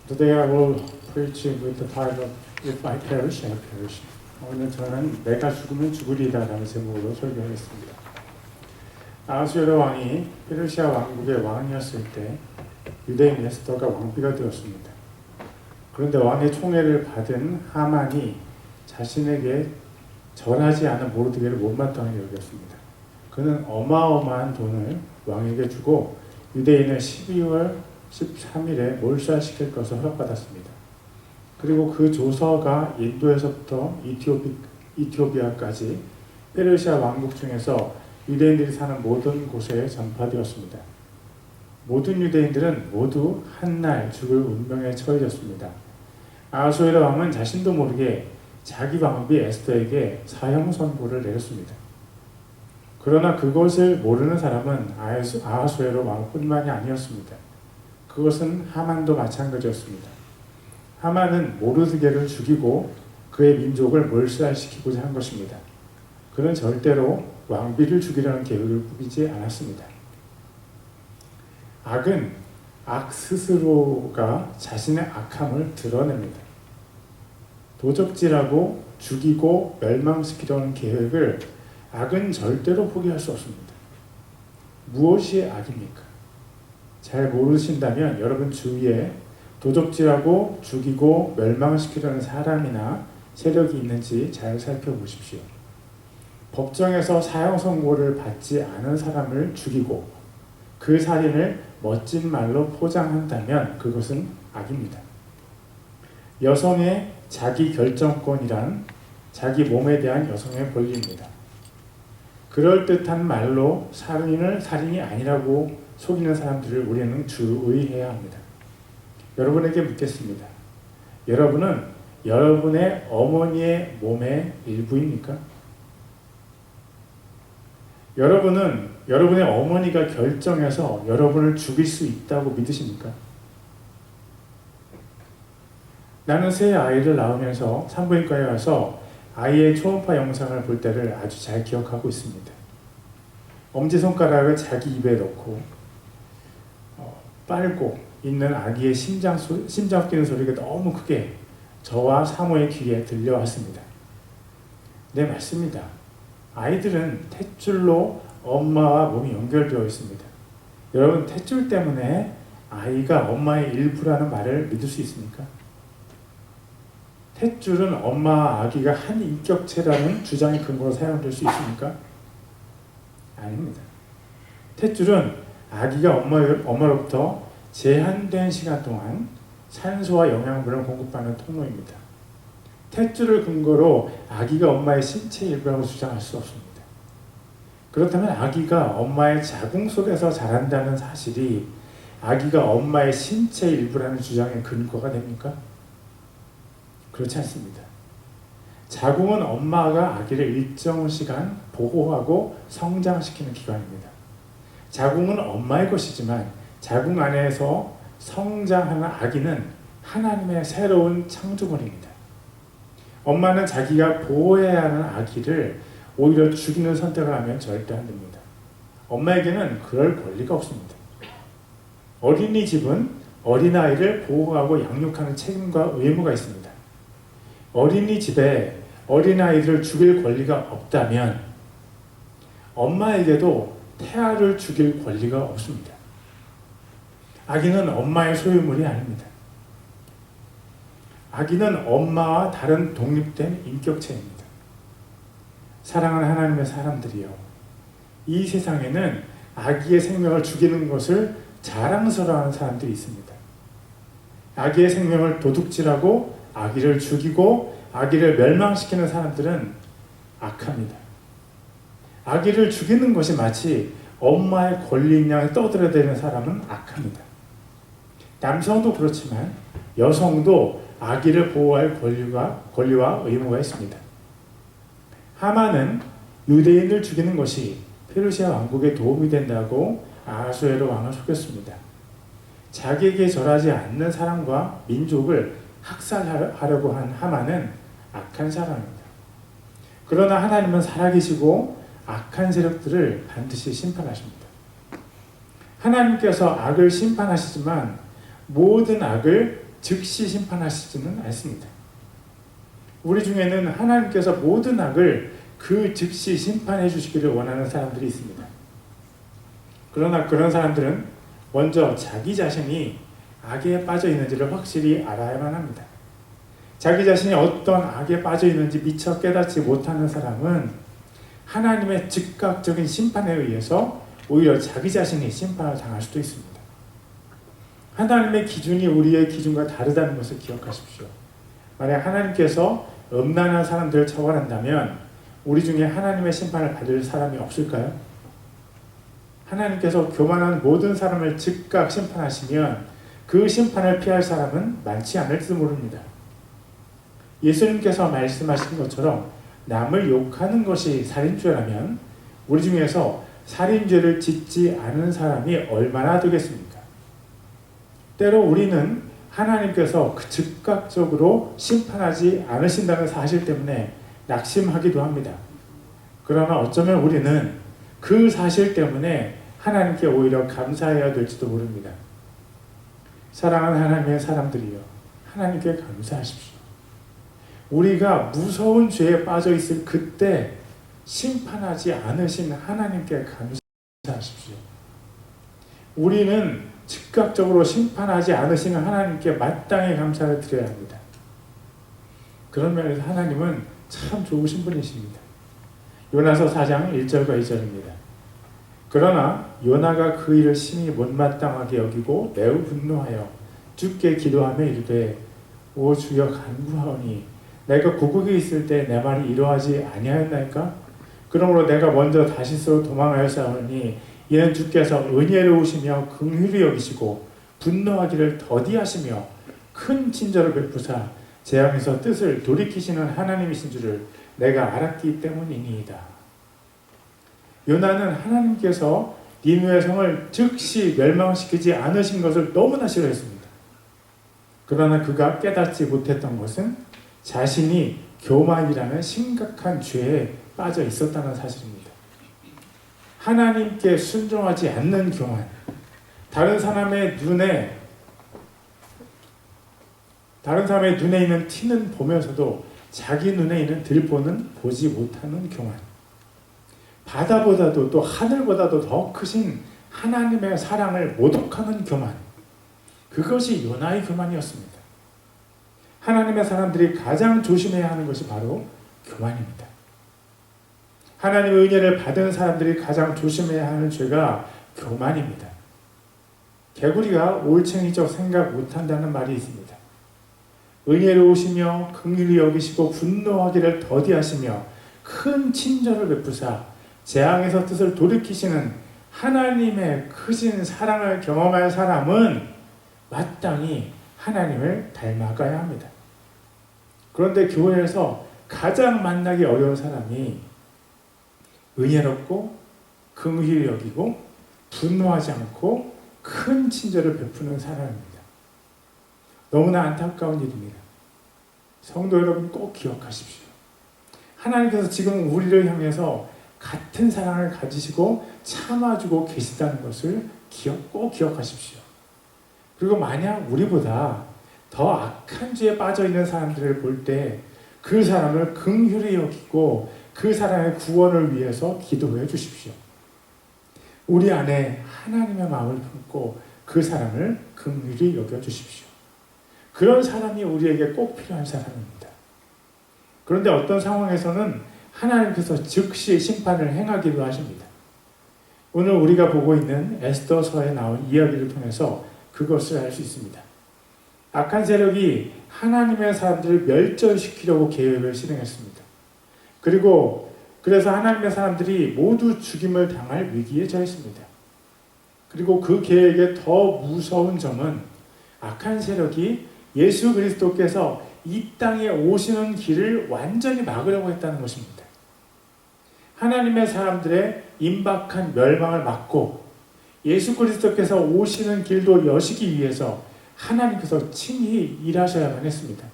Today I will preach with the title If I Perish, I Perish. 오늘 저는 내가 죽으면 죽으리라라는 제목으로 설교하겠습니다. 아하수에로 왕이 페르시아 왕국의 왕이었을 때 유대인 에스더가 왕비가 되었습니다. 그런데 왕의 총애를 받은 하만이 자신에게 절하지 않은 모르드게를 못마땅하게 여겼습니다. 그는 어마어마한 돈을 왕에게 주고 유대인을 12월 13일에 몰살시킬 것을 허락받았습니다. 그리고 그 조서가 인도에서부터 이티오피아까지 페르시아 왕국 중에서 유대인들이 사는 모든 곳에 전파되었습니다. 모든 유대인들은 모두 한날 죽을 운명에 처해졌습니다. 아하수에로 왕은 자신도 모르게 자기 왕비 에스더에게 사형 선고를 내렸습니다. 그러나 그것을 모르는 사람은 아하수에로 왕뿐만이 아니었습니다. 그것은 하만도 마찬가지였습니다. 하만은 모르드게를 죽이고 그의 민족을 몰살시키고자 한 것입니다. 그는 절대로 왕비를 죽이려는 계획을 꾸미지 않았습니다. 악은 악 스스로가 자신의 악함을 드러냅니다. 도적질하고 죽이고 멸망시키려는 계획을 악은 절대로 포기할 수 없습니다. 무엇이 악입니까? 잘 모르신다면 여러분 주위에 도적질하고 죽이고 멸망시키려는 사람이나 세력이 있는지 잘 살펴보십시오. 법정에서 사형 선고를 받지 않은 사람을 죽이고 그 살인을 멋진 말로 포장한다면 그것은 악입니다. 여성의 자기 결정권이란 자기 몸에 대한 여성의 권리입니다. 그럴듯한 말로 살인이 아니라고 속이는 사람들을 우리는 주의해야 합니다. 여러분에게 묻겠습니다. 여러분은 여러분의 어머니의 몸의 일부입니까? 여러분은 여러분의 어머니가 결정해서 여러분을 죽일 수 있다고 믿으십니까? 나는 새 아이를 낳으면서 산부인과에 가서 아이의 초음파 영상을 볼 때를 아주 잘 기억하고 있습니다. 엄지손가락을 자기 입에 넣고 빨고 있는 아기의 심장 뛰는 소리가 너무 크게 저와 사모의 귀에 들려왔습니다. 네, 맞습니다. 아이들은 탯줄로 엄마와 몸이 연결되어 있습니다. 여러분, 탯줄 때문에 아이가 엄마의 일부라는 말을 믿을 수 있습니까? 탯줄은 엄마와 아기가 한 인격체라는 주장의 근거로 사용될 수 있습니까? 아닙니다. 탯줄은 아기가 엄마로부터 제한된 시간 동안 산소와 영양분을 공급받는 통로입니다. 탯줄을 근거로 아기가 엄마의 신체 일부라고 주장할 수 없습니다. 그렇다면 아기가 엄마의 자궁 속에서 자란다는 사실이 아기가 엄마의 신체 일부라는 주장의 근거가 됩니까? 그렇지 않습니다. 자궁은 엄마가 아기를 일정 시간 보호하고 성장시키는 기관입니다. 자궁은 엄마의 것이지만 자궁 안에서 성장하는 아기는 하나님의 새로운 창조물입니다. 엄마는 자기가 보호해야 하는 아기를 오히려 죽이는 선택을 하면 절대 안 됩니다. 엄마에게는 그럴 권리가 없습니다. 어린이집은 어린아이를 보호하고 양육하는 책임과 의무가 있습니다. 어린이집에 어린아이들을 죽일 권리가 없다면 엄마에게도 태아를 죽일 권리가 없습니다. 아기는 엄마의 소유물이 아닙니다. 아기는 엄마와 다른 독립된 인격체입니다. 사랑하는 하나님의 사람들이요, 이 세상에는 아기의 생명을 죽이는 것을 자랑스러워하는 사람들이 있습니다. 아기의 생명을 도둑질하고 아기를 죽이고 아기를 멸망시키는 사람들은 악합니다. 아기를 죽이는 것이 마치 엄마의 권리인 양 떠들어대는 사람은 악합니다. 남성도 그렇지만 여성도 아기를 보호할 권리와 의무가 있습니다. 하만은 유대인을 죽이는 것이 페르시아 왕국에 도움이 된다고 아하수에로 왕을 속였습니다. 자기에게 절하지 않는 사람과 민족을 학살하려고 한 하만은 악한 사람입니다. 그러나 하나님은 살아계시고 악한 세력들을 반드시 심판하십니다. 하나님께서 악을 심판하시지만 모든 악을 즉시 심판하시지는 않습니다. 우리 중에는 하나님께서 모든 악을 그 즉시 심판해 주시기를 원하는 사람들이 있습니다. 그러나 그런 사람들은 먼저 자기 자신이 악에 빠져 있는지를 확실히 알아야만 합니다. 자기 자신이 어떤 악에 빠져 있는지 미처 깨닫지 못하는 사람은 하나님의 즉각적인 심판에 의해서 오히려 자기 자신이 심판을 당할 수도 있습니다. 하나님의 기준이 우리의 기준과 다르다는 것을 기억하십시오. 만약 하나님께서 음란한 사람들을 처벌한다면 우리 중에 하나님의 심판을 받을 사람이 없을까요? 하나님께서 교만한 모든 사람을 즉각 심판하시면 그 심판을 피할 사람은 많지 않을지도 모릅니다. 예수님께서 말씀하신 것처럼 남을 욕하는 것이 살인죄라면 우리 중에서 살인죄를 짓지 않은 사람이 얼마나 되겠습니까? 때로 우리는 하나님께서 즉각적으로 심판하지 않으신다는 사실 때문에 낙심하기도 합니다. 그러나 어쩌면 우리는 그 사실 때문에 하나님께 오히려 감사해야 될지도 모릅니다. 사랑하는 하나님의 사람들이여, 하나님께 감사하십시오. 우리가 무서운 죄에 빠져 있을 그때 심판하지 않으신 하나님께 감사하십시오. 우리는 즉각적으로 심판하지 않으시는 하나님께 마땅히 감사를 드려야 합니다. 그런 면에서 하나님은 참 좋으신 분이십니다. 요나서 4장 1절과 2절입니다. 그러나 요나가 그 일을 심히 못마땅하게 여기고 매우 분노하여 주께 기도하며 이르되 오 주여 간구하오니 내가 고국에 있을 때 내 말이 이러하지 아니하였나이까? 그러므로 내가 먼저 다시스로 도망하였사오니 이는 주께서 은혜로우시며 긍휼히 여기시고 분노하기를 더디하시며 큰 친절을 베푸사 재앙에서 뜻을 돌이키시는 하나님이신 줄을 내가 알았기 때문이니이다. 요나는 하나님께서 니느웨 성을 즉시 멸망시키지 않으신 것을 너무나 싫어했습니다. 그러나 그가 깨닫지 못했던 것은 자신이 교만이라는 심각한 죄에 빠져 있었다는 사실입니다. 하나님께 순종하지 않는 교만, 다른 사람의 눈에 있는 티는 보면서도 자기 눈에 있는 들보는 보지 못하는 교만, 바다보다도 또 하늘보다도 더 크신 하나님의 사랑을 모독하는 교만, 그것이 요나의 교만이었습니다. 하나님의 사람들이 가장 조심해야 하는 것이 바로 교만입니다. 하나님의 은혜를 받은 사람들이 가장 조심해야 하는 죄가 교만입니다. 개구리가 올챙이적 생각 못한다는 말이 있습니다. 은혜로우시며 긍휼히 여기시고 분노하기를 더디하시며 큰 친절을 베푸사 재앙에서 뜻을 돌이키시는 하나님의 크신 사랑을 경험할 사람은 마땅히 하나님을 닮아가야 합니다. 그런데 교회에서 가장 만나기 어려운 사람이 은혜롭고 긍휼히 여기고 분노하지 않고 큰 친절을 베푸는 사람입니다. 너무나 안타까운 일입니다. 성도 여러분 꼭 기억하십시오. 하나님께서 지금 우리를 향해서 같은 사랑을 가지시고 참아주고 계시다는 것을 꼭 기억하십시오. 그리고 만약 우리보다 더 악한 죄에 빠져있는 사람들을 볼 때 그 사람을 긍휼히 여기고 그 사람의 구원을 위해서 기도해 주십시오. 우리 안에 하나님의 마음을 품고 그 사람을 긍휼히 여겨 주십시오. 그런 사람이 우리에게 꼭 필요한 사람입니다. 그런데 어떤 상황에서는 하나님께서 즉시 심판을 행하기도 하십니다. 오늘 우리가 보고 있는 에스더서에 나온 이야기를 통해서 그것을 알 수 있습니다. 악한 세력이 하나님의 사람들을 멸절시키려고 계획을 실행했습니다. 그래서 하나님의 사람들이 모두 죽임을 당할 위기에 처했습니다. 그리고 그 계획의 더 무서운 점은 악한 세력이 예수 그리스도께서 이 땅에 오시는 길을 완전히 막으려고 했다는 것입니다. 하나님의 사람들의 임박한 멸망을 막고 예수 그리스도께서 오시는 길도 여시기 위해서 하나님께서 친히 일하셔야만 했습니다.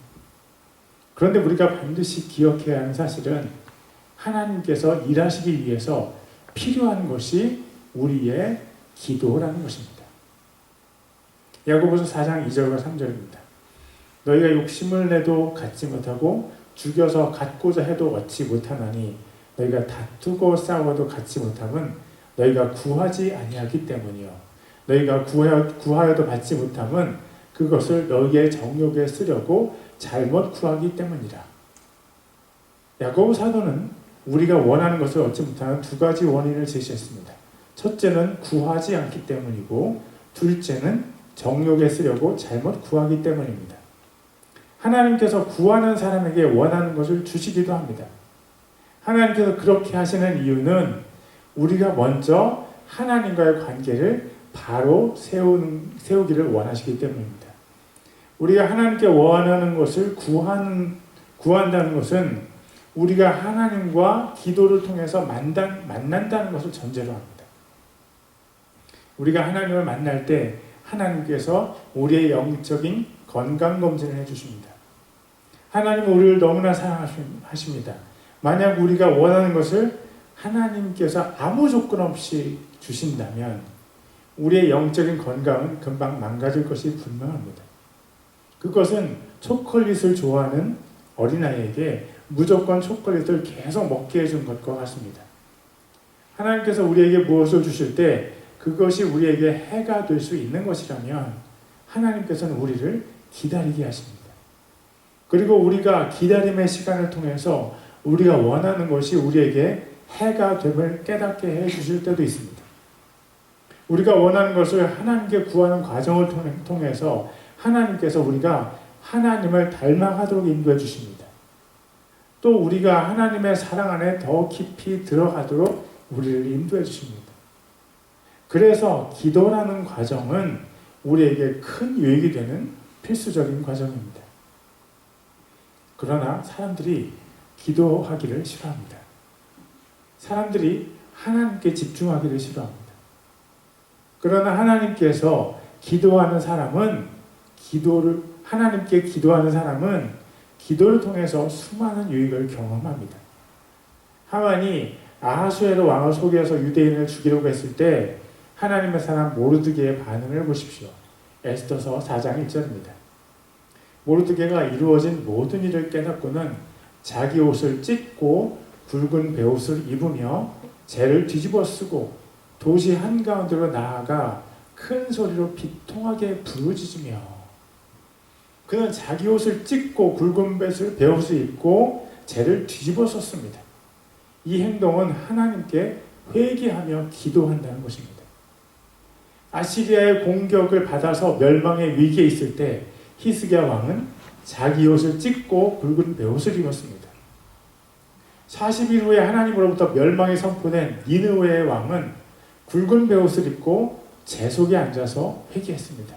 그런데 우리가 반드시 기억해야 하는 사실은 하나님께서 일하시기 위해서 필요한 것이 우리의 기도라는 것입니다. 야고보서 4장 2절과 3절입니다. 너희가 욕심을 내도 갖지 못하고 죽여서 갖고자 해도 얻지 못하나니 너희가 다투고 싸워도 갖지 못함은 너희가 구하지 아니하기 때문이요 너희가 구하여도 받지 못함은 그것을 너희의 정욕에 쓰려고 잘못 구하기 때문이라. 야고보 사도는 우리가 원하는 것을 얻지 못하는 두 가지 원인을 제시했습니다. 첫째는 구하지 않기 때문이고 둘째는 정욕에 쓰려고 잘못 구하기 때문입니다. 하나님께서 구하는 사람에게 원하는 것을 주시기도 합니다. 하나님께서 그렇게 하시는 이유는 우리가 먼저 하나님과의 관계를 바로 세우기를 원하시기 때문입니다. 우리가 하나님께 원하는 것을 구한다는 것은 우리가 하나님과 기도를 통해서 만난다는 것을 전제로 합니다. 우리가 하나님을 만날 때 하나님께서 우리의 영적인 건강검진을 해주십니다. 하나님은 우리를 너무나 사랑하십니다. 만약 우리가 원하는 것을 하나님께서 아무 조건 없이 주신다면 우리의 영적인 건강은 금방 망가질 것이 분명합니다. 그것은 초콜릿을 좋아하는 어린아이에게 무조건 초콜릿을 계속 먹게 해준 것과 같습니다. 하나님께서 우리에게 무엇을 주실 때 그것이 우리에게 해가 될 수 있는 것이라면 하나님께서는 우리를 기다리게 하십니다. 그리고 우리가 기다림의 시간을 통해서 우리가 원하는 것이 우리에게 해가 됨을 깨닫게 해주실 때도 있습니다. 우리가 원하는 것을 하나님께 구하는 과정을 통해서 하나님께서 우리가 하나님을 닮아가도록 인도해 주십니다. 또 우리가 하나님의 사랑 안에 더 깊이 들어가도록 우리를 인도해 주십니다. 그래서 기도라는 과정은 우리에게 큰 유익이 되는 필수적인 과정입니다. 그러나 사람들이 기도하기를 싫어합니다. 사람들이 하나님께 집중하기를 싫어합니다. 그러나 하나님께서 하나님께 기도하는 사람은 기도를 통해서 수많은 유익을 경험합니다. 하만이 아하수에로 왕을 속여서 유대인을 죽이려고 했을 때 하나님의 사람 모르드게의 반응을 보십시오. 에스더서 4장 1절입니다. 모르드게가 이루어진 모든 일을 깨닫고는 자기 옷을 찢고 굵은 베옷을 입으며 재를 뒤집어 쓰고 도시 한가운데로 나아가 큰 소리로 비통하게 부르짖으며 그는 자기 옷을 찢고 굵은 베옷을 입고 재를 뒤집어 썼습니다. 이 행동은 하나님께 회개하며 기도한다는 것입니다. 아시리아의 공격을 받아서 멸망의 위기에 있을 때 히스기야 왕은 자기 옷을 찢고 굵은 베옷을 입었습니다. 40일 후에 하나님으로부터 멸망이 선포된 니느웨의 왕은 굵은 베옷을 입고 재석에 앉아서 회개했습니다.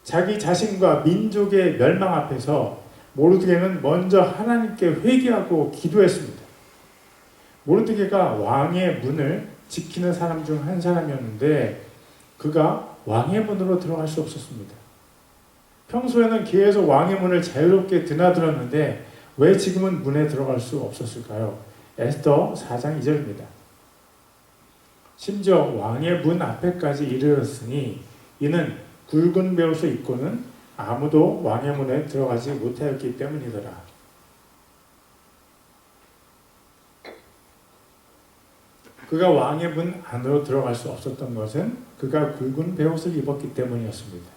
자기 자신과 민족의 멸망 앞에서 모르드게는 먼저 하나님께 회개하고 기도했습니다. 모르드게가 왕의 문을 지키는 사람 중 한 사람이었는데 그가 왕의 문으로 들어갈 수 없었습니다. 평소에는 계속 왕의 문을 자유롭게 드나들었는데 왜 지금은 문에 들어갈 수 없었을까요? 에스더 4장 2절입니다. 심지어 왕의 문 앞에까지 이르렀으니 이는 굵은 베옷을 입고는 아무도 왕의 문에 들어가지 못하였기 때문이더라. 그가 왕의 문 안으로 들어갈 수 없었던 것은 그가 굵은 베옷을 입었기 때문이었습니다.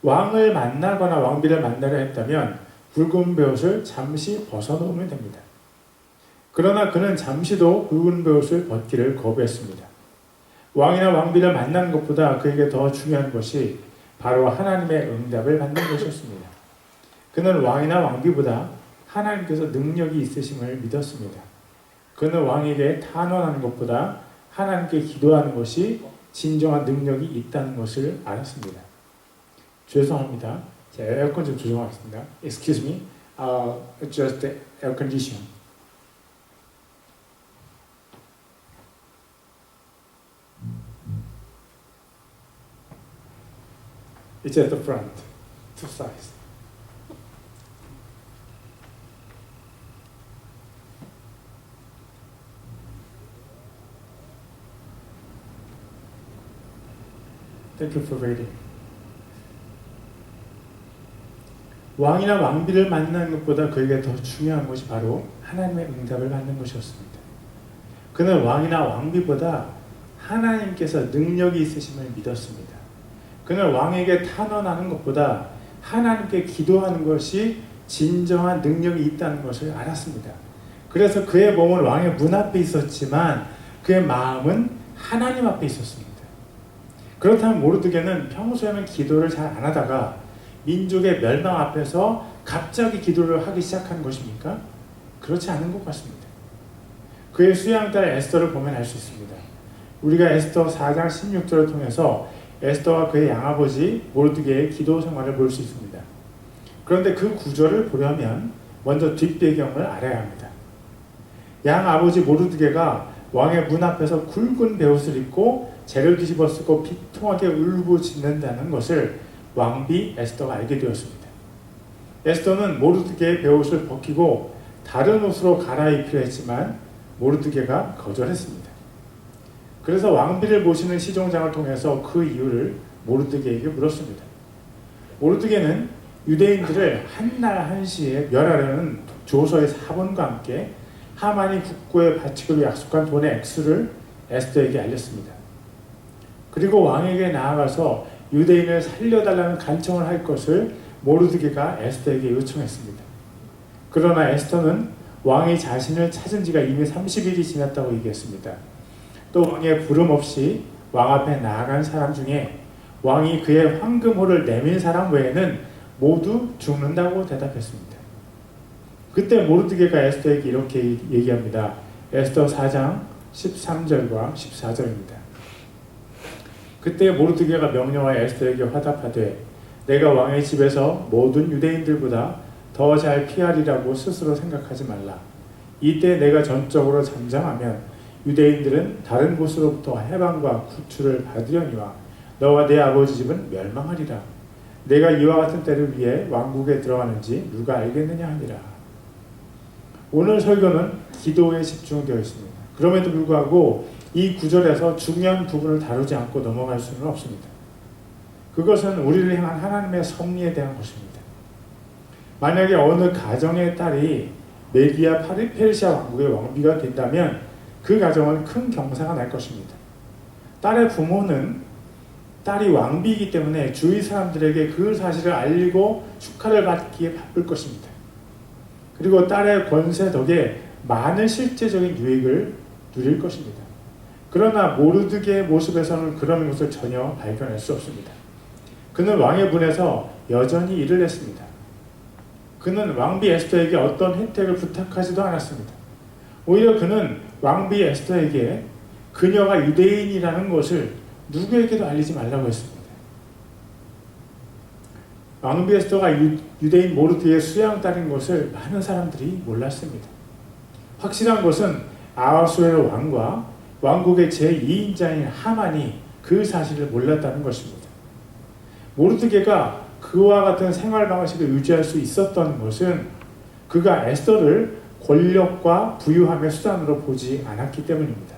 왕을 만나거나 왕비를 만나려 했다면 굵은 베옷을 잠시 벗어놓으면 됩니다. 그러나 그는 잠시도 굵은 베옷을 벗기를 거부했습니다. 왕이나 왕비를 만나는 것보다 그에게 더 중요한 것이 바로 하나님의 응답을 받는 것이었습니다. 그는 왕이나 왕비보다 하나님께서 능력이 있으심을 믿었습니다. 그는 왕에게 탄원하는 것보다 하나님께 기도하는 것이 진정한 능력이 있다는 것을 알았습니다. 죄송합니다. 제가 에어컨 좀 조정하겠습니다. Excuse me, adjust the air condition. It's at the front, two sides. Thank you for waiting. 왕이나 왕비를 만나는 것보다 그에게 더 중요한 것이 바로 하나님의 응답을 받는 것이었습니다. 그는 왕이나 왕비보다 하나님께서 능력이 있으심을 믿었습니다. 그는 왕에게 탄원하는 것보다 하나님께 기도하는 것이 진정한 능력이 있다는 것을 알았습니다. 그래서 그의 몸은 왕의 문 앞에 있었지만 그의 마음은 하나님 앞에 있었습니다. 그렇다면 모르드게는 평소에는 기도를 잘 안 하다가 민족의 멸망 앞에서 갑자기 기도를 하기 시작한 것입니까? 그렇지 않은 것 같습니다. 그의 수양딸 에스더를 보면 알 수 있습니다. 우리가 에스더 4장 16절을 통해서 에스더와 그의 양아버지 모르드게의 기도 생활을 볼 수 있습니다. 그런데 그 구절을 보려면 먼저 뒷배경을 알아야 합니다. 양아버지 모르드게가 왕의 문 앞에서 굵은 베옷을 입고 재를 뒤집어 쓰고 비통하게 울부짖는다는 것을 왕비 에스더가 알게 되었습니다. 에스더는 모르드게의 베옷을 벗기고 다른 옷으로 갈아입히려 했지만 모르드게가 거절했습니다. 그래서 왕비를 모시는 시종장을 통해서 그 이유를 모르드게에게 물었습니다. 모르드게는 유대인들을 한날 한시에 멸하려는 조서의 사본과 함께 하만이 국고에 바치기로 약속한 돈의 액수를 에스더에게 알렸습니다. 그리고 왕에게 나아가서 유대인을 살려달라는 간청을 할 것을 모르드게가 에스더에게 요청했습니다. 그러나 에스더는 왕이 자신을 찾은 지가 이미 30일이 지났다고 얘기했습니다. 또 왕의 부름 없이 왕 앞에 나아간 사람 중에 왕이 그의 황금호를 내민 사람 외에는 모두 죽는다고 대답했습니다. 그때 모르드게가 에스더에게 이렇게 얘기합니다. 에스더 4장 13절과 14절입니다. 그때 모르드게가 명령하여 에스더에게 화답하되 내가 왕의 집에서 모든 유대인들보다 더 잘 피하리라고 스스로 생각하지 말라. 이때 내가 전적으로 잠잠하면 유대인들은 다른 곳으로부터 해방과 구출을 받으려니와 너와 내 아버지 집은 멸망하리라. 내가 이와 같은 때를 위해 왕국에 들어가는지 누가 알겠느냐 하니라. 오늘 설교는 기도에 집중되어 있습니다. 그럼에도 불구하고 이 구절에서 중요한 부분을 다루지 않고 넘어갈 수는 없습니다. 그것은 우리를 향한 하나님의 섭리에 대한 것입니다. 만약에 어느 가정의 딸이 메디아 페르시아 왕국의 왕비가 된다면 그 가정은 큰 경사가 날 것입니다. 딸의 부모는 딸이 왕비이기 때문에 주위 사람들에게 그 사실을 알리고 축하를 받기에 바쁠 것입니다. 그리고 딸의 권세 덕에 많은 실제적인 유익을 누릴 것입니다. 그러나 모르드게의 모습에서는 그런 것을 전혀 발견할 수 없습니다. 그는 왕의 문에서 여전히 일을 했습니다. 그는 왕비 에스더에게 어떤 혜택을 부탁하지도 않았습니다. 오히려 그는 왕비 에스더에게 그녀가 유대인이라는 것을 누구에게도 알리지 말라고 했습니다. 왕비 에스더가 유대인 모르드게의 수양딸인 것을 많은 사람들이 몰랐습니다. 확실한 것은 아하수에로 왕과 왕국의 제2인자인 하만이 그 사실을 몰랐다는 것입니다. 모르드게가 그와 같은 생활 방식을 유지할 수 있었던 것은 그가 에스더를 권력과 부유함의 수단으로 보지 않았기 때문입니다.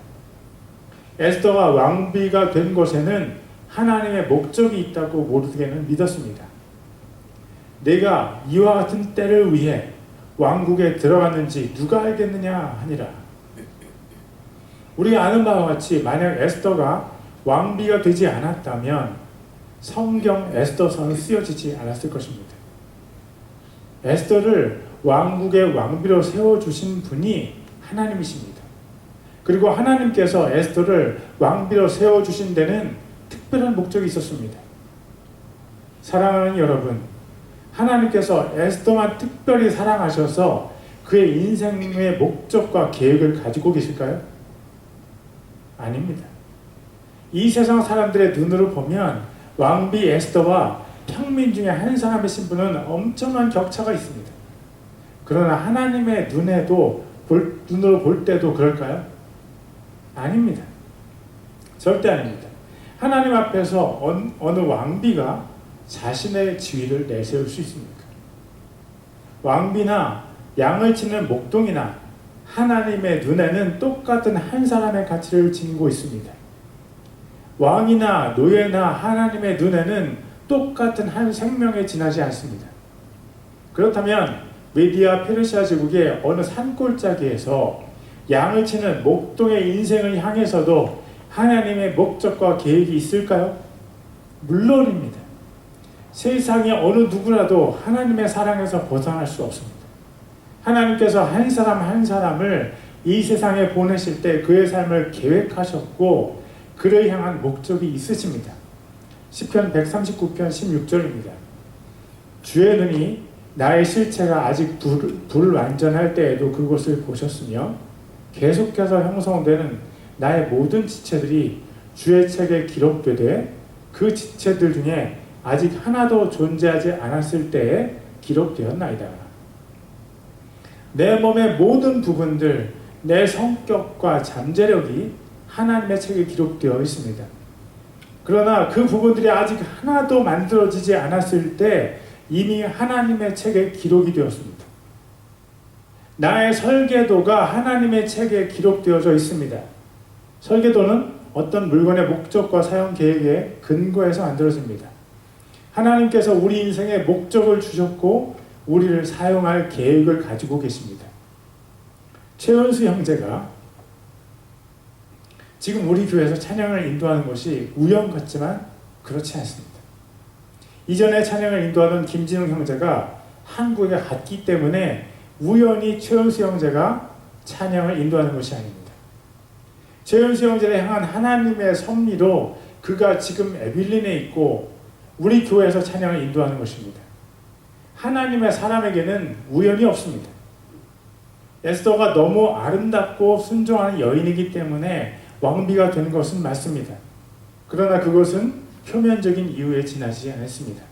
에스더가 왕비가 된 것에는 하나님의 목적이 있다고 모르드게는 믿었습니다. 내가 이와 같은 때를 위해 왕국에 들어갔는지 누가 알겠느냐 하니라. 우리가 아는 바와 같이 만약 에스더가 왕비가 되지 않았다면 성경 에스더서는 쓰여지지 않았을 것입니다. 에스더를 왕국의 왕비로 세워주신 분이 하나님이십니다. 그리고 하나님께서 에스더를 왕비로 세워주신 데는 특별한 목적이 있었습니다. 사랑하는 여러분, 하나님께서 에스더만 특별히 사랑하셔서 그의 인생의 목적과 계획을 가지고 계실까요? 아닙니다. 이 세상 사람들의 눈으로 보면 왕비 에스더와 평민 중에 한 사람의 신분은 엄청난 격차가 있습니다. 그러나 하나님의 눈으로 볼 때도 그럴까요? 아닙니다. 절대 아닙니다. 하나님 앞에서 어느 왕비가 자신의 지위를 내세울 수 있습니까? 왕비나 양을 치는 목동이나 하나님의 눈에는 똑같은 한 사람의 가치를 지니고 있습니다. 왕이나 노예나 하나님의 눈에는 똑같은 한 생명에 지나지 않습니다. 그렇다면 메디아 페르시아 제국의 어느 산골짜기에서 양을 치는 목동의 인생을 향해서도 하나님의 목적과 계획이 있을까요? 물론입니다. 세상의 어느 누구라도 하나님의 사랑에서 벗어날 수 없습니다. 하나님께서 한 사람 한 사람을 이 세상에 보내실 때 그의 삶을 계획하셨고 그를 향한 목적이 있으십니다. 시편 139편 16절입니다. 주의 눈이 나의 실체가 아직 불완전할 때에도 그것을 보셨으며 계속해서 형성되는 나의 모든 지체들이 주의 책에 기록되되 그 지체들 중에 아직 하나도 존재하지 않았을 때에 기록되었나이다. 내 몸의 모든 부분들, 내 성격과 잠재력이 하나님의 책에 기록되어 있습니다. 그러나 그 부분들이 아직 하나도 만들어지지 않았을 때 이미 하나님의 책에 기록이 되었습니다. 나의 설계도가 하나님의 책에 기록되어져 있습니다. 설계도는 어떤 물건의 목적과 사용 계획에 근거해서 만들어집니다. 하나님께서 우리 인생에 목적을 주셨고 우리를 사용할 계획을 가지고 계십니다. 최은수 형제가 지금 우리 교회에서 찬양을 인도하는 것이 우연 같지만 그렇지 않습니다. 이전에 찬양을 인도하던 김진웅 형제가 한국에 갔기 때문에 우연히 최은수 형제가 찬양을 인도하는 것이 아닙니다. 최은수 형제를 향한 하나님의 섭리로 그가 지금 에빌린에 있고 우리 교회에서 찬양을 인도하는 것입니다. 하나님의 사람에게는 우연이 없습니다. 에스더가 너무 아름답고 순종하는 여인이기 때문에 왕비가 된 것은 맞습니다. 그러나 그것은 표면적인 이유에 지나지 않았습니다.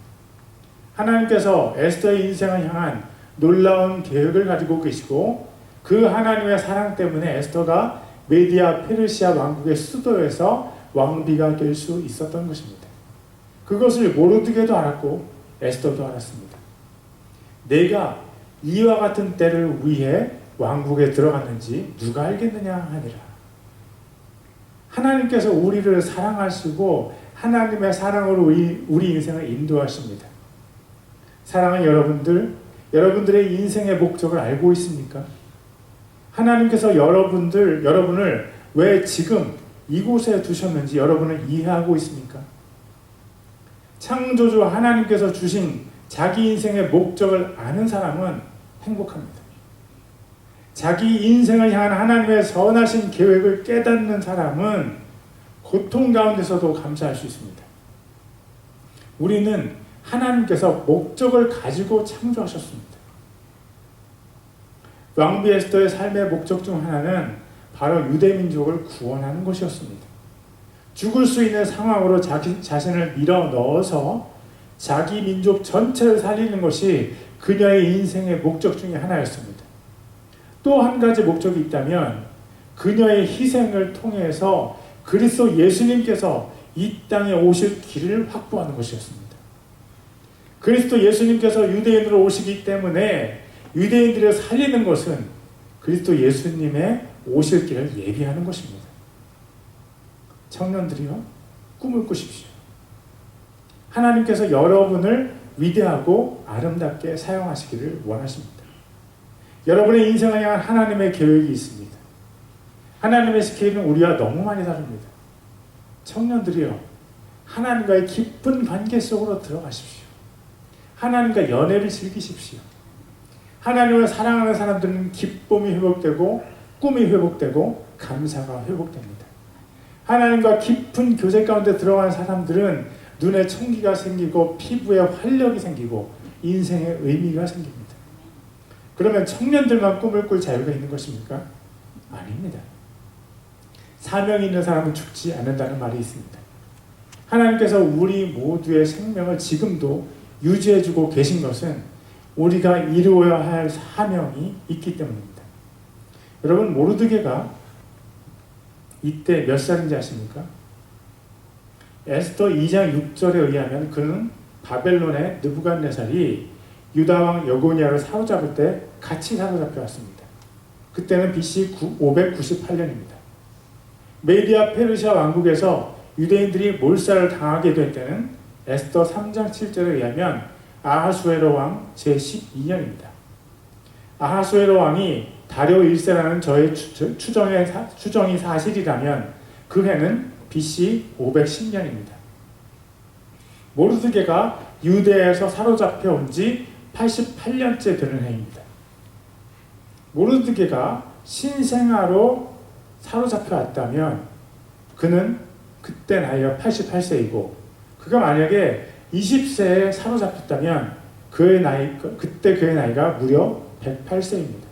하나님께서 에스더의 인생을 향한 놀라운 계획을 가지고 계시고 그 하나님의 사랑 때문에 에스더가 메디아 페르시아 왕국의 수도에서 왕비가 될 수 있었던 것입니다. 그것을 모르드게도 알았고 에스더도 알았습니다. 내가 이와 같은 때를 위해 왕국에 들어갔는지 누가 알겠느냐 하니라. 하나님께서 우리를 사랑하시고 하나님의 사랑으로 우리 인생을 인도하십니다. 사랑하는 여러분들의 인생의 목적을 알고 있습니까? 하나님께서 여러분을 왜 지금 이곳에 두셨는지 여러분을 이해하고 있습니까? 창조주 하나님께서 주신 자기 인생의 목적을 아는 사람은 행복합니다. 자기 인생을 향한 하나님의 선하신 계획을 깨닫는 사람은 고통 가운데서도 감사할 수 있습니다. 우리는 하나님께서 목적을 가지고 창조하셨습니다. 왕비 에스더의 삶의 목적 중 하나는 바로 유대민족을 구원하는 것이었습니다. 죽을 수 있는 상황으로 자기 자신을 밀어 넣어서 자기 민족 전체를 살리는 것이 그녀의 인생의 목적 중에 하나였습니다. 또 한 가지 목적이 있다면 그녀의 희생을 통해서 그리스도 예수님께서 이 땅에 오실 길을 확보하는 것이었습니다. 그리스도 예수님께서 유대인으로 오시기 때문에 유대인들을 살리는 것은 그리스도 예수님의 오실 길을 예비하는 것입니다. 청년들이요, 꿈을 꾸십시오. 하나님께서 여러분을 위대하고 아름답게 사용하시기를 원하십니다. 여러분의 인생을 향한 하나님의 계획이 있습니다. 하나님의 스케일은 우리와 너무 많이 다릅니다. 청년들이요, 하나님과의 깊은 관계 속으로 들어가십시오. 하나님과 연애를 즐기십시오. 하나님을 사랑하는 사람들은 기쁨이 회복되고 꿈이 회복되고 감사가 회복됩니다. 하나님과 깊은 교제 가운데 들어간 사람들은 눈에 청기가 생기고 피부에 활력이 생기고 인생에 의미가 생깁니다. 그러면 청년들만 꿈을 꿀 자유가 있는 것입니까? 아닙니다. 사명이 있는 사람은 죽지 않는다는 말이 있습니다. 하나님께서 우리 모두의 생명을 지금도 유지해주고 계신 것은 우리가 이루어야 할 사명이 있기 때문입니다. 여러분, 모르드게가 이때 몇 살인지 아십니까? 에스더 2장 6절에 의하면 그는 바벨론의 느부갓네살이 유다왕 여고니아를 사로잡을 때 같이 사로잡혀왔습니다. 그때는 BC 598년입니다. 메디아 페르시아 왕국에서 유대인들이 몰살을 당하게 될 때는 에스더 3장 7절에 의하면 아하수에로 왕 제12년입니다. 아하수에로 왕이 다리오 1세라는 저의 추정이 사실이라면 그 해는 BC 510년입니다. 모르드게가 유대에서 사로잡혀 온 지 88년째 되는 해입니다. 모르드게가 신생아로 사로잡혀 왔다면 그는 그때 나이가 88세이고 그가 만약에 20세에 사로잡혔다면 그때 그의 나이가 무려 108세입니다.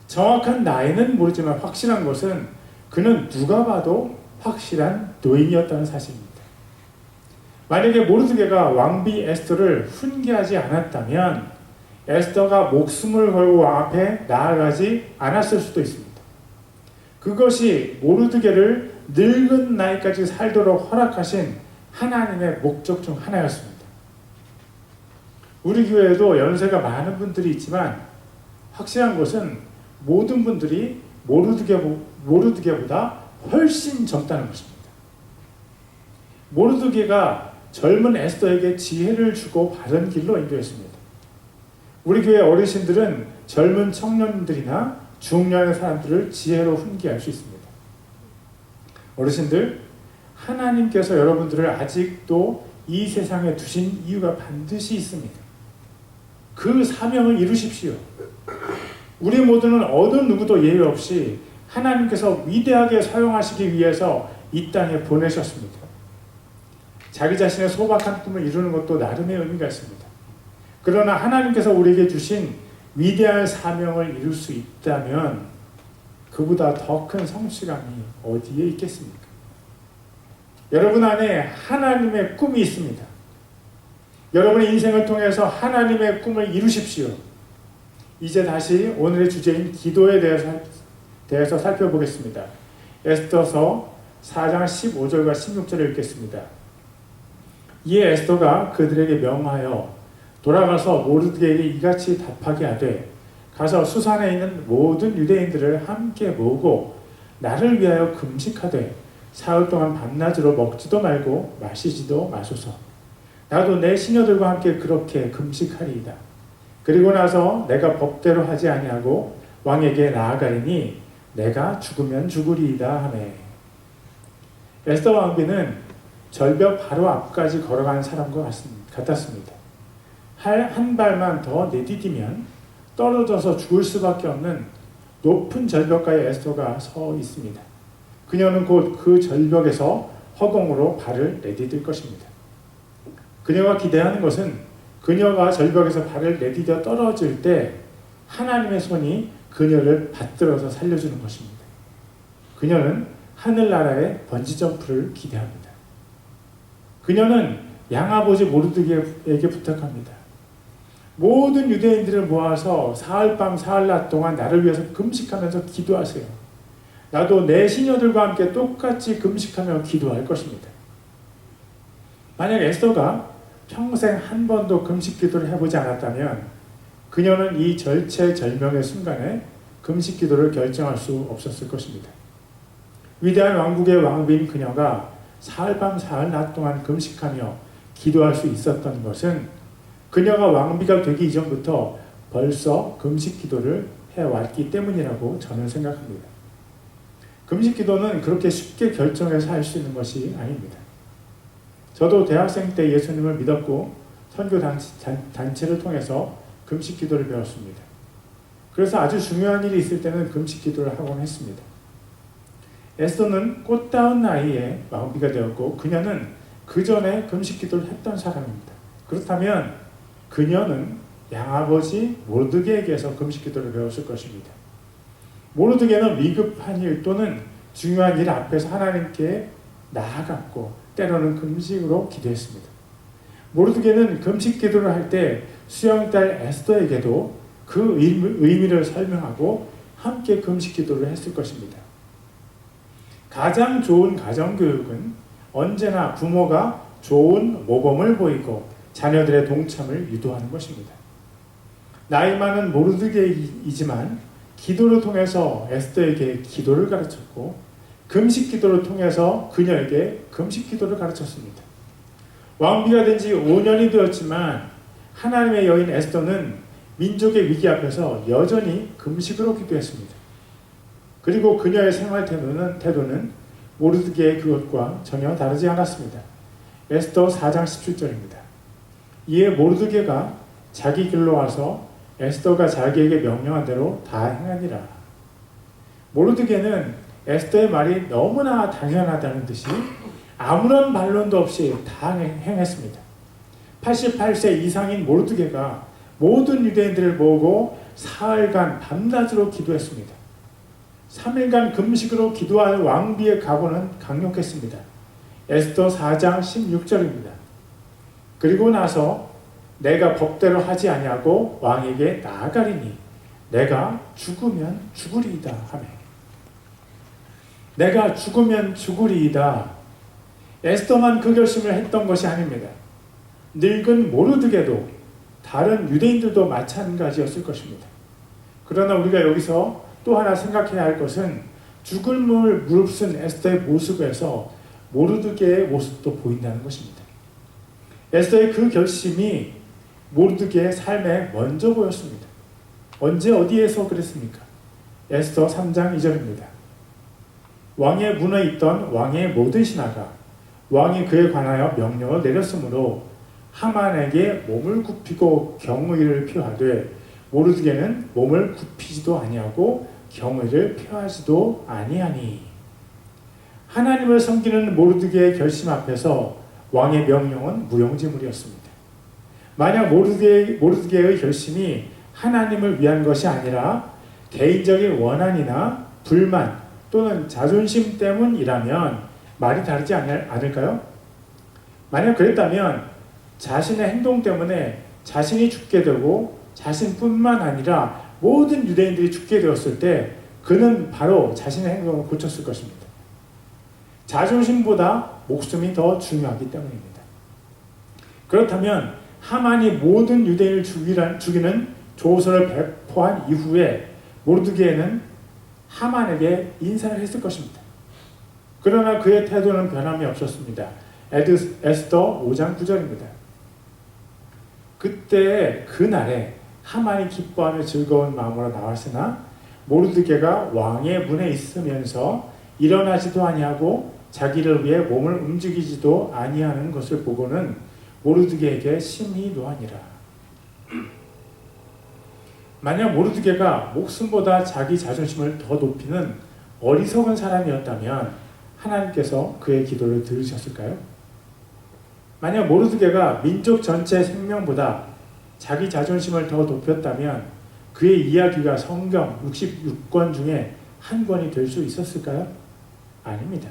정확한 나이는 모르지만 확실한 것은 그는 누가 봐도 확실한 노인이었다는 사실입니다. 만약에 모르드게가 왕비 에스더를 훈계하지 않았다면 에스더가 목숨을 걸고 왕 앞에 나아가지 않았을 수도 있습니다. 그것이 모르드게를 늙은 나이까지 살도록 허락하신 하나님의 목적 중 하나였습니다. 우리 교회에도 연세가 많은 분들이 있지만 확실한 것은 모든 분들이 모르드게보다 훨씬 젊다는 것입니다. 모르드게가 젊은 에스더에게 지혜를 주고 바른 길로 인도했습니다. 우리 교회 어르신들은 젊은 청년들이나 중년의 사람들을 지혜로 훈계할 수 있습니다. 어르신들, 하나님께서 여러분들을 아직도 이 세상에 두신 이유가 반드시 있습니다. 그 사명을 이루십시오. 우리 모두는 어느 누구도 예외 없이 하나님께서 위대하게 사용하시기 위해서 이 땅에 보내셨습니다. 자기 자신의 소박한 꿈을 이루는 것도 나름의 의미가 있습니다. 그러나 하나님께서 우리에게 주신 위대한 사명을 이룰 수 있다면 그보다 더 큰 성취감이 어디에 있겠습니까? 여러분 안에 하나님의 꿈이 있습니다. 여러분의 인생을 통해서 하나님의 꿈을 이루십시오. 이제 다시 오늘의 주제인 기도에 대해서 살펴보겠습니다. 에스더서 4장 15절과 16절을 읽겠습니다. 이에 에스더가 그들에게 명하여 돌아가서 모르드게에게 이같이 답하게 하되 가서 수산에 있는 모든 유대인들을 함께 모으고 나를 위하여 금식하되 사흘 동안 밤낮으로 먹지도 말고 마시지도 마소서. 나도 내 시녀들과 함께 그렇게 금식하리이다. 그리고 나서 내가 법대로 하지 아니하고 왕에게 나아가리니 내가 죽으면 죽으리이다 하매. 에스더 왕비는 절벽 바로 앞까지 걸어간 사람과 같았습니다. 한 발만 더 내디디면 떨어져서 죽을 수밖에 없는 높은 절벽가에 에스더가 서 있습니다. 그녀는 곧 그 절벽에서 허공으로 발을 내디딜 것입니다. 그녀가 기대하는 것은 그녀가 절벽에서 발을 내디뎌 떨어질 때 하나님의 손이 그녀를 받들어서 살려주는 것입니다. 그녀는 하늘나라의 번지점프를 기대합니다. 그녀는 양아버지 모르드게에게 부탁합니다. 모든 유대인들을 모아서 사흘밤 사흘낮 동안 나를 위해서 금식하면서 기도하세요. 나도 내 시녀들과 함께 똑같이 금식하며 기도할 것입니다. 만약 에스더가 평생 한 번도 금식 기도를 해보지 않았다면 그녀는 이 절체절명의 순간에 금식 기도를 결정할 수 없었을 것입니다. 위대한 왕국의 왕비인 그녀가 사흘밤 사흘낮 동안 금식하며 기도할 수 있었던 것은 그녀가 왕비가 되기 이전부터 벌써 금식 기도를 해왔기 때문이라고 저는 생각합니다. 금식 기도는 그렇게 쉽게 결정해서 할 수 있는 것이 아닙니다. 저도 대학생 때 예수님을 믿었고 선교 단체를 통해서 금식 기도를 배웠습니다. 그래서 아주 중요한 일이 있을 때는 금식 기도를 하곤 했습니다. 에스더는 꽃다운 나이에 왕비가 되었고 그녀는 그 전에 금식 기도를 했던 사람입니다. 그렇다면 그녀는 양아버지 모르드게에게서 금식 기도를 배웠을 것입니다. 모르드게는 위급한 일 또는 중요한 일 앞에서 하나님께 나아갔고 때로는 금식으로 기도했습니다. 모르드게는 금식 기도를 할 때 수영딸 에스더에게도 그 의미를 설명하고 함께 금식 기도를 했을 것입니다. 가장 좋은 가정교육은 언제나 부모가 좋은 모범을 보이고 자녀들의 동참을 유도하는 것입니다. 나이 많은 모르드게이지만 기도를 통해서 에스더에게 기도를 가르쳤고 금식 기도를 통해서 그녀에게 금식 기도를 가르쳤습니다. 왕비가 된 지 5년이 되었지만 하나님의 여인 에스더는 민족의 위기 앞에서 여전히 금식으로 기도했습니다. 그리고 그녀의 생활 태도는 모르드게의 그것과 전혀 다르지 않았습니다. 에스더 4장 17절입니다. 이에 모르드게가 자기 길로 와서 에스더가 자기에게 명령한 대로 다 행하니라. 모르드게는 에스더의 말이 너무나 당연하다는 듯이 아무런 반론도 없이 다 행했습니다. 88세 이상인 모르드게가 모든 유대인들을 모으고 사흘간 밤낮으로 기도했습니다. 3일간 금식으로 기도할 왕비의 각오는 강력했습니다. 에스더 4장 16절입니다. 그리고 나서 내가 법대로 하지 아니하고 왕에게 나아가리니 내가 죽으면 죽으리이다 하매. 내가 죽으면 죽으리이다. 에스더만 그 결심을 했던 것이 아닙니다. 늙은 모르드게도 다른 유대인들도 마찬가지였을 것입니다. 그러나 우리가 여기서 또 하나 생각해야 할 것은 죽음을 무릅쓴 에스더의 모습에서 모르드게의 모습도 보인다는 것입니다. 에스더의 그 결심이 모르드게의 삶에 먼저 보였습니다. 언제 어디에서 그랬습니까? 에스더 3장 2절입니다. 왕의 문에 있던 왕의 모든 신하가 왕이 그에 관하여 명령을 내렸으므로 하만에게 몸을 굽히고 경의를 표하되 모르드게는 몸을 굽히지도 아니하고 경의를 표하지도 아니하니. 하나님을 섬기는 모르드게의 결심 앞에서 왕의 명령은 무용지물이었습니다. 만약 모르드게의 결심이 하나님을 위한 것이 아니라 개인적인 원한이나 불만 또는 자존심 때문이라면 말이 다르지 않을까요? 만약 그랬다면 자신의 행동 때문에 자신이 죽게 되고 자신뿐만 아니라 모든 유대인들이 죽게 되었을 때 그는 바로 자신의 행동을 고쳤을 것입니다. 자존심보다 목숨이 더 중요하기 때문입니다. 그렇다면 하만이 모든 유대인을 죽이는 조서를 배포한 이후에 모르드게는 하만에게 인사를 했을 것입니다. 그러나 그의 태도는 변함이 없었습니다. 에스더 5장 9절입니다. 그때 그날에 하만이 기뻐하며 즐거운 마음으로 나왔으나 모르드게가 왕의 문에 있으면서 일어나지도 아니하고 자기를 위해 몸을 움직이지도 아니하는 것을 보고는 모르드게에게 심히 노하니라. 만약 모르드게가 목숨보다 자기 자존심을 더 높이는 어리석은 사람이었다면 하나님께서 그의 기도를 들으셨을까요? 만약 모르드게가 민족 전체의 생명보다 자기 자존심을 더 높였다면 그의 이야기가 성경 66권 중에 한 권이 될 수 있었을까요? 아닙니다.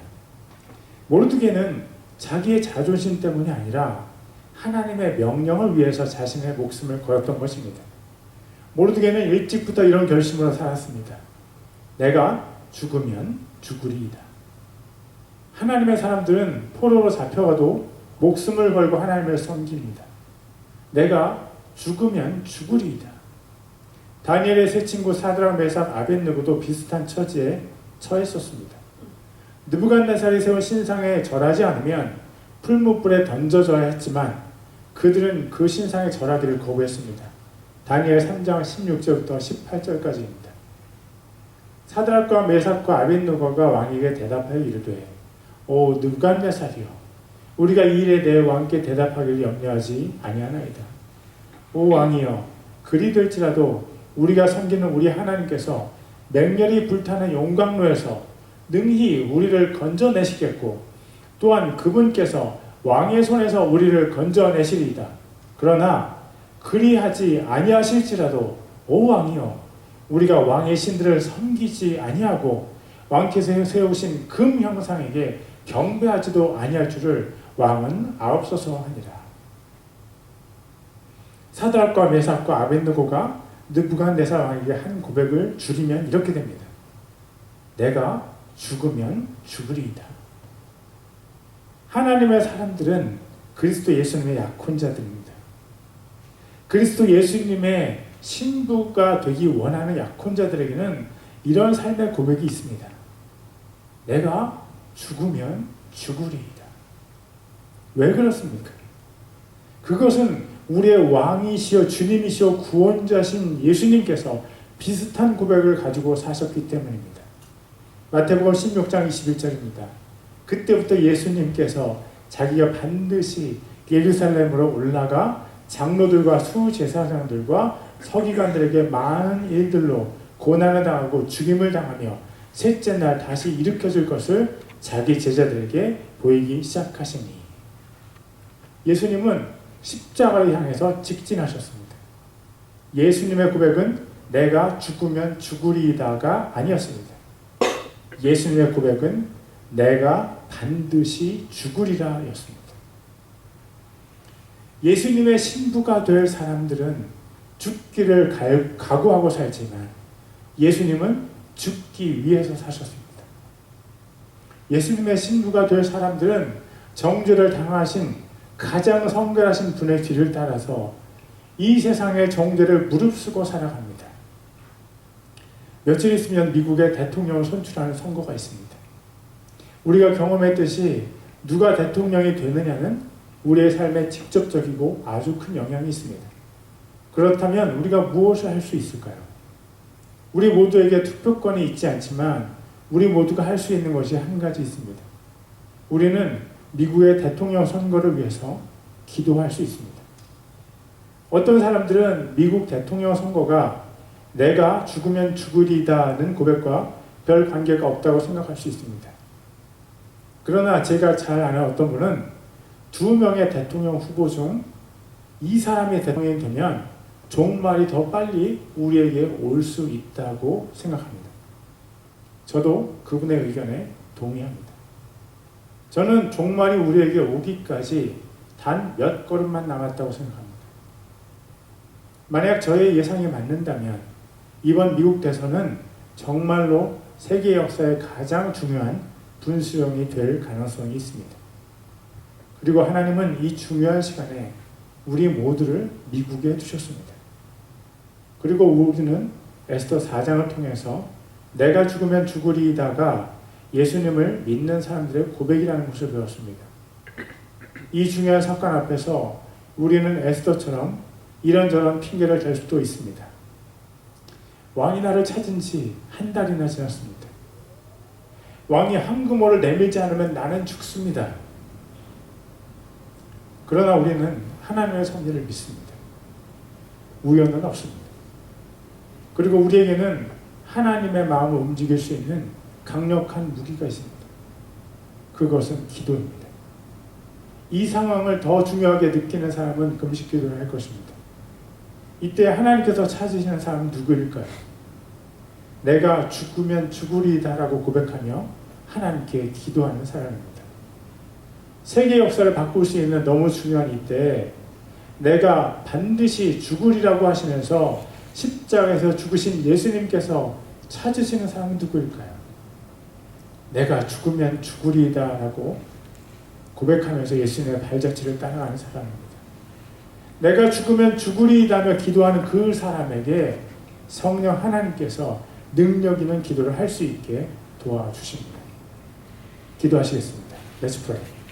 모르드게는 자기의 자존심 때문이 아니라 하나님의 명령을 위해서 자신의 목숨을 걸었던 것입니다. 모르드게는 일찍부터 이런 결심으로 살았습니다. 내가 죽으면 죽으리이다. 하나님의 사람들은 포로로 잡혀가도 목숨을 걸고 하나님을 섬깁니다. 내가 죽으면 죽으리이다. 다니엘의 세 친구 사드락, 메삭, 아벳느고도 비슷한 처지에 처했었습니다. 느부갓네살이 세운 신상에 절하지 않으면 풀무불에 던져져야 했지만 그들은 그 신상에 절하기를 거부했습니다. 다니엘 3장 16절부터 18절까지입니다. 사드락과 메삭과 아벳느고가 왕에게 대답하여 이르되 오 느부갓네살이여, 우리가 이 일에 대해 왕께 대답하기를 염려하지 아니하나이다. 오 왕이여, 그리 될지라도 우리가 섬기는 우리 하나님께서 맹렬히 불타는 용광로에서 능히 우리를 건져내시겠고 또한 그분께서 왕의 손에서 우리를 건져내시리이다. 그러나 그리하지 아니하실지라도 오 왕이여, 우리가 왕의 신들을 섬기지 아니하고 왕께서 세우신 금 형상에게 경배하지도 아니할 줄을 왕은 아옵소서 하니라. 사드락과 메삭과 아벳느고가 느부갓네살 왕에게 한 고백을 줄이면 이렇게 됩니다. 내가 죽으면 죽으리이다. 하나님의 사람들은 그리스도 예수님의 약혼자들입니다. 그리스도 예수님의 신부가 되기 원하는 약혼자들에게는 이런 삶의 고백이 있습니다. 내가 죽으면 죽으리이다. 왜 그렇습니까? 그것은 우리의 왕이시여 주님이시여 구원자신 예수님께서 비슷한 고백을 가지고 사셨기 때문입니다. 마태복음 16장 21절입니다. 그때부터 예수님께서 자기가 반드시 예루살렘으로 올라가 장로들과 수제사장들과 서기관들에게 많은 일들로 고난을 당하고 죽임을 당하며 셋째 날 다시 일으켜질 것을 자기 제자들에게 보이기 시작하시니, 예수님은 십자가를 향해서 직진하셨습니다. 예수님의 고백은 내가 죽으면 죽으리이다가 아니었습니다. 예수님의 고백은 내가 반드시 죽으리라 였습니다. 예수님의 신부가 될 사람들은 죽기를 각오하고 살지만 예수님은 죽기 위해서 사셨습니다. 예수님의 신부가 될 사람들은 정죄를 당하신 가장 성결하신 분의 뒤를 따라서 이 세상의 정죄를 무릅쓰고 살아갑니다. 며칠 있으면 미국의 대통령을 선출하는 선거가 있습니다. 우리가 경험했듯이 누가 대통령이 되느냐는 우리의 삶에 직접적이고 아주 큰 영향이 있습니다. 그렇다면 우리가 무엇을 할 수 있을까요? 우리 모두에게 투표권이 있지 않지만 우리 모두가 할 수 있는 것이 한 가지 있습니다. 우리는 미국의 대통령 선거를 위해서 기도할 수 있습니다. 어떤 사람들은 미국 대통령 선거가 내가 죽으면 죽으리다는 고백과 별 관계가 없다고 생각할 수 있습니다. 그러나 제가 잘 아는 어떤 분은 2명의 대통령 후보 중 이 사람이 대통령이 되면 종말이 더 빨리 우리에게 올 수 있다고 생각합니다. 저도 그분의 의견에 동의합니다. 저는 종말이 우리에게 오기까지 단 몇 걸음만 남았다고 생각합니다. 만약 저의 예상이 맞는다면 이번 미국 대선은 정말로 세계 역사의 가장 중요한 분수령이 될 가능성이 있습니다. 그리고 하나님은 이 중요한 시간에 우리 모두를 미국에 두셨습니다. 그리고 우리는 에스더 4장을 통해서 내가 죽으면 죽으리이다가 예수님을 믿는 사람들의 고백이라는 것을 배웠습니다. 이 중요한 사건 앞에서 우리는 에스더처럼 이런저런 핑계를 댈 수도 있습니다. 왕이 나를 찾은 지 한 달이나 지났습니다. 왕이 황금호를 내밀지 않으면 나는 죽습니다. 그러나 우리는 하나님의 섭리를 믿습니다. 우연은 없습니다. 그리고 우리에게는 하나님의 마음을 움직일 수 있는 강력한 무기가 있습니다. 그것은 기도입니다. 이 상황을 더 중요하게 느끼는 사람은 금식 기도를 할 것입니다. 이때 하나님께서 찾으시는 사람은 누구일까요? 내가 죽으면 죽으리다라고 고백하며 하나님께 기도하는 사람입니다. 세계 역사를 바꿀 수 있는 너무 중요한 이때 내가 반드시 죽으리라고 하시면서 십자가에서 죽으신 예수님께서 찾으시는 사람은 누구일까요? 내가 죽으면 죽으리다라고 고백하면서 예수님의 발자취를 따라가는 사람입니다. 내가 죽으면 죽으리다며 기도하는 그 사람에게 성령 하나님께서 능력 있는 기도를 할 수 있게 도와주십니다. 기도하시겠습니다. Let's pray.